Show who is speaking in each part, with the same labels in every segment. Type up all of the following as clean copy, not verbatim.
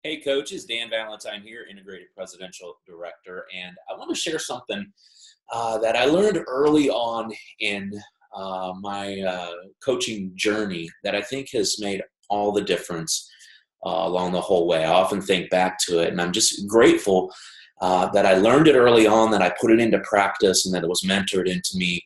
Speaker 1: Hey, coach, it's Dan Valentine here, Integrated Presidential Director, and I want to share something that I learned early on in my coaching journey that I think has made all the difference along the whole way. I often think back to it, and I'm just grateful that I learned it early on, that I put it into practice, and that it was mentored into me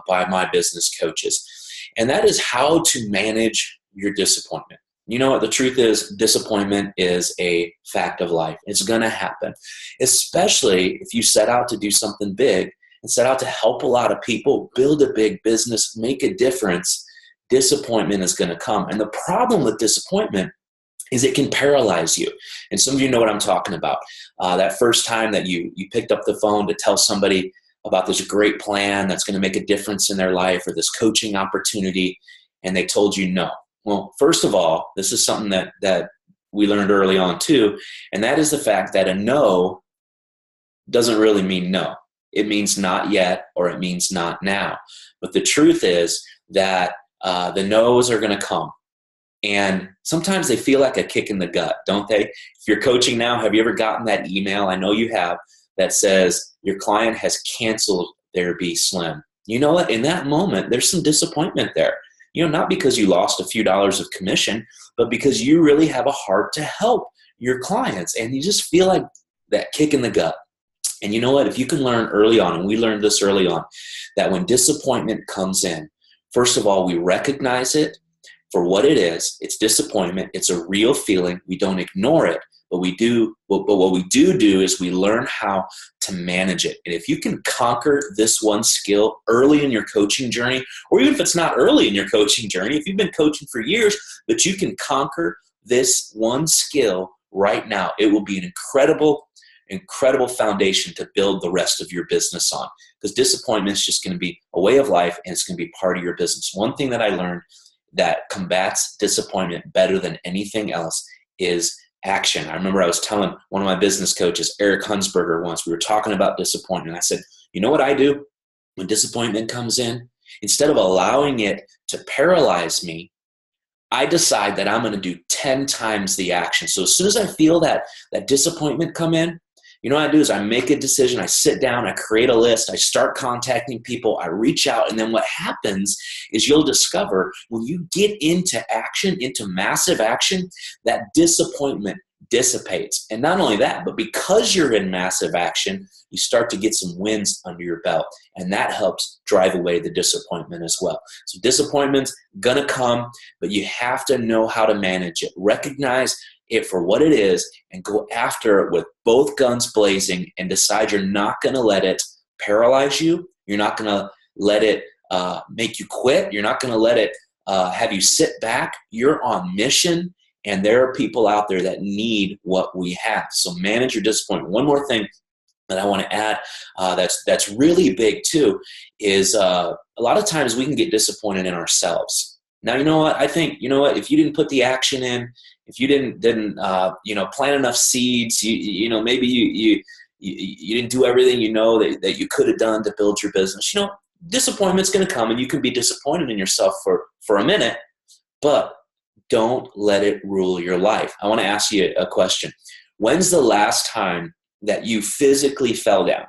Speaker 1: by my business coaches. And that is how to manage your disappointment. You know what? The truth is, disappointment is a fact of life. It's going to happen, especially if you set out to do something big and set out to help a lot of people, build a big business, make a difference. Disappointment is going to come. And the problem with disappointment is it can paralyze you. And some of you know what I'm talking about. That first time that you picked up the phone to tell somebody about this great plan that's going to make a difference in their life, or this coaching opportunity, and they told you no. Well, first of all, this is something that we learned early on too, and that is the fact that a no doesn't really mean no. It means not yet, or it means not now. But the truth is that the no's are going to come. And sometimes they feel like a kick in the gut, don't they? If you're coaching now, have you ever gotten that email? I know you have, that says your client has canceled their Be Slim. You know what? In that moment, there's some disappointment there. Not because you lost a few dollars of commission, but because you really have a heart to help your clients, and you just feel like that kick in the gut. And you know what? If you can learn early on, and we learned this early on, that when disappointment comes in, first of all, we recognize it for what it is. It's disappointment. It's a real feeling. We don't ignore it, but what we do is we learn how to manage it. And if you can conquer this one skill early in your coaching journey, or even if it's not early in your coaching journey, if you've been coaching for years, but you can conquer this one skill right now, it will be an incredible foundation to build the rest of your business on. Because disappointment is just going to be a way of life, and it's going to be part of your business. One thing that I learned that combats disappointment better than anything else is action. I remember I was telling one of my business coaches, Eric Hunsberger, once, we were talking about disappointment. I said, you know what I do when disappointment comes in? Instead of allowing it to paralyze me, I decide that I'm going to do 10 times the action. So as soon as I feel that disappointment come in, you know what I do is I make a decision, I sit down, I create a list, I start contacting people, I reach out, and then what happens is you'll discover when you get into action, into massive action, that disappointment dissipates. And not only that, but because you're in massive action, you start to get some wins under your belt, and that helps drive away the disappointment as well. So disappointment's gonna come, but you have to know how to manage it. Recognize it for what it is and go after it with both guns blazing, and decide you're not going to let it paralyze you. You're not going to let it make you quit. You're not going to let it have you sit back. You're on mission, and there are people out there that need what we have. So manage your disappointment. One more thing that I want to add that's really big too is a lot of times we can get disappointed in ourselves. Now, you know what? I think, if you didn't put the action in, if you didn't plant enough seeds, maybe you didn't do everything that you could have done to build your business. Disappointment's going to come, and you can be disappointed in yourself for a minute, but don't let it rule your life. I want to ask you a question. When's the last time that you physically fell down?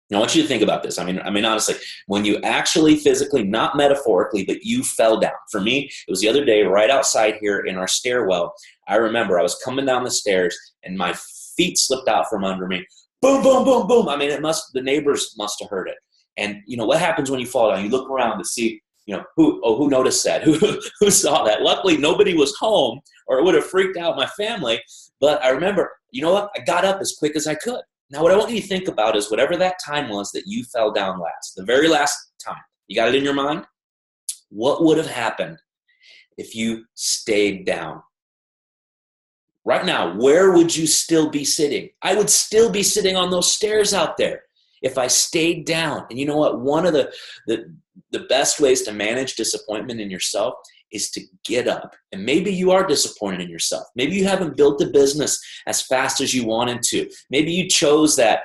Speaker 1: Now, I want you to think about this. I mean, honestly, when you actually physically, not metaphorically, but you fell down. For me, it was the other day right outside here in our stairwell. I remember I was coming down the stairs and my feet slipped out from under me. Boom, boom, boom, boom. I mean, the neighbors must have heard it. And what happens when you fall down? You look around to see, who noticed that? Who saw that? Luckily, nobody was home, or it would have freaked out my family. But I remember, I got up as quick as I could. Now, what I want you to think about is whatever that time was that you fell down last, the very last time. You got it in your mind? What would have happened if you stayed down? Right now, where would you still be sitting? I would still be sitting on those stairs out there if I stayed down. And you know what? One of the best ways to manage disappointment in yourself is to get up. And maybe you are disappointed in yourself. Maybe you haven't built the business as fast as you wanted to. Maybe you chose that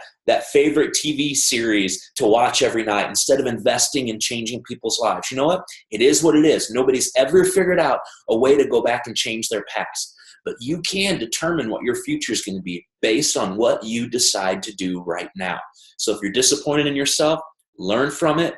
Speaker 1: favorite TV series to watch every night instead of investing in changing people's lives. You know what? It is what it is. Nobody's ever figured out a way to go back and change their past. but you can determine what your future is going to be based on what you decide to do right now. So if you're disappointed in yourself, learn from it,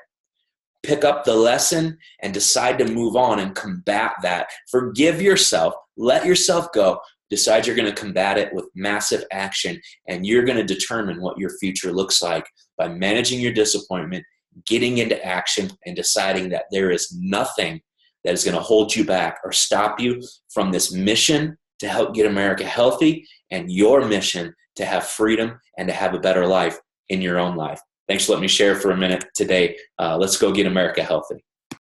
Speaker 1: pick up the lesson, and decide to move on and combat that. Forgive yourself, let yourself go, decide you're going to combat it with massive action, and you're going to determine what your future looks like by managing your disappointment, getting into action, and deciding that there is nothing that is going to hold you back or stop you from this mission to help get America healthy and your mission to have freedom and to have a better life in your own life. Thanks for letting me share for a minute today. Let's go get America healthy.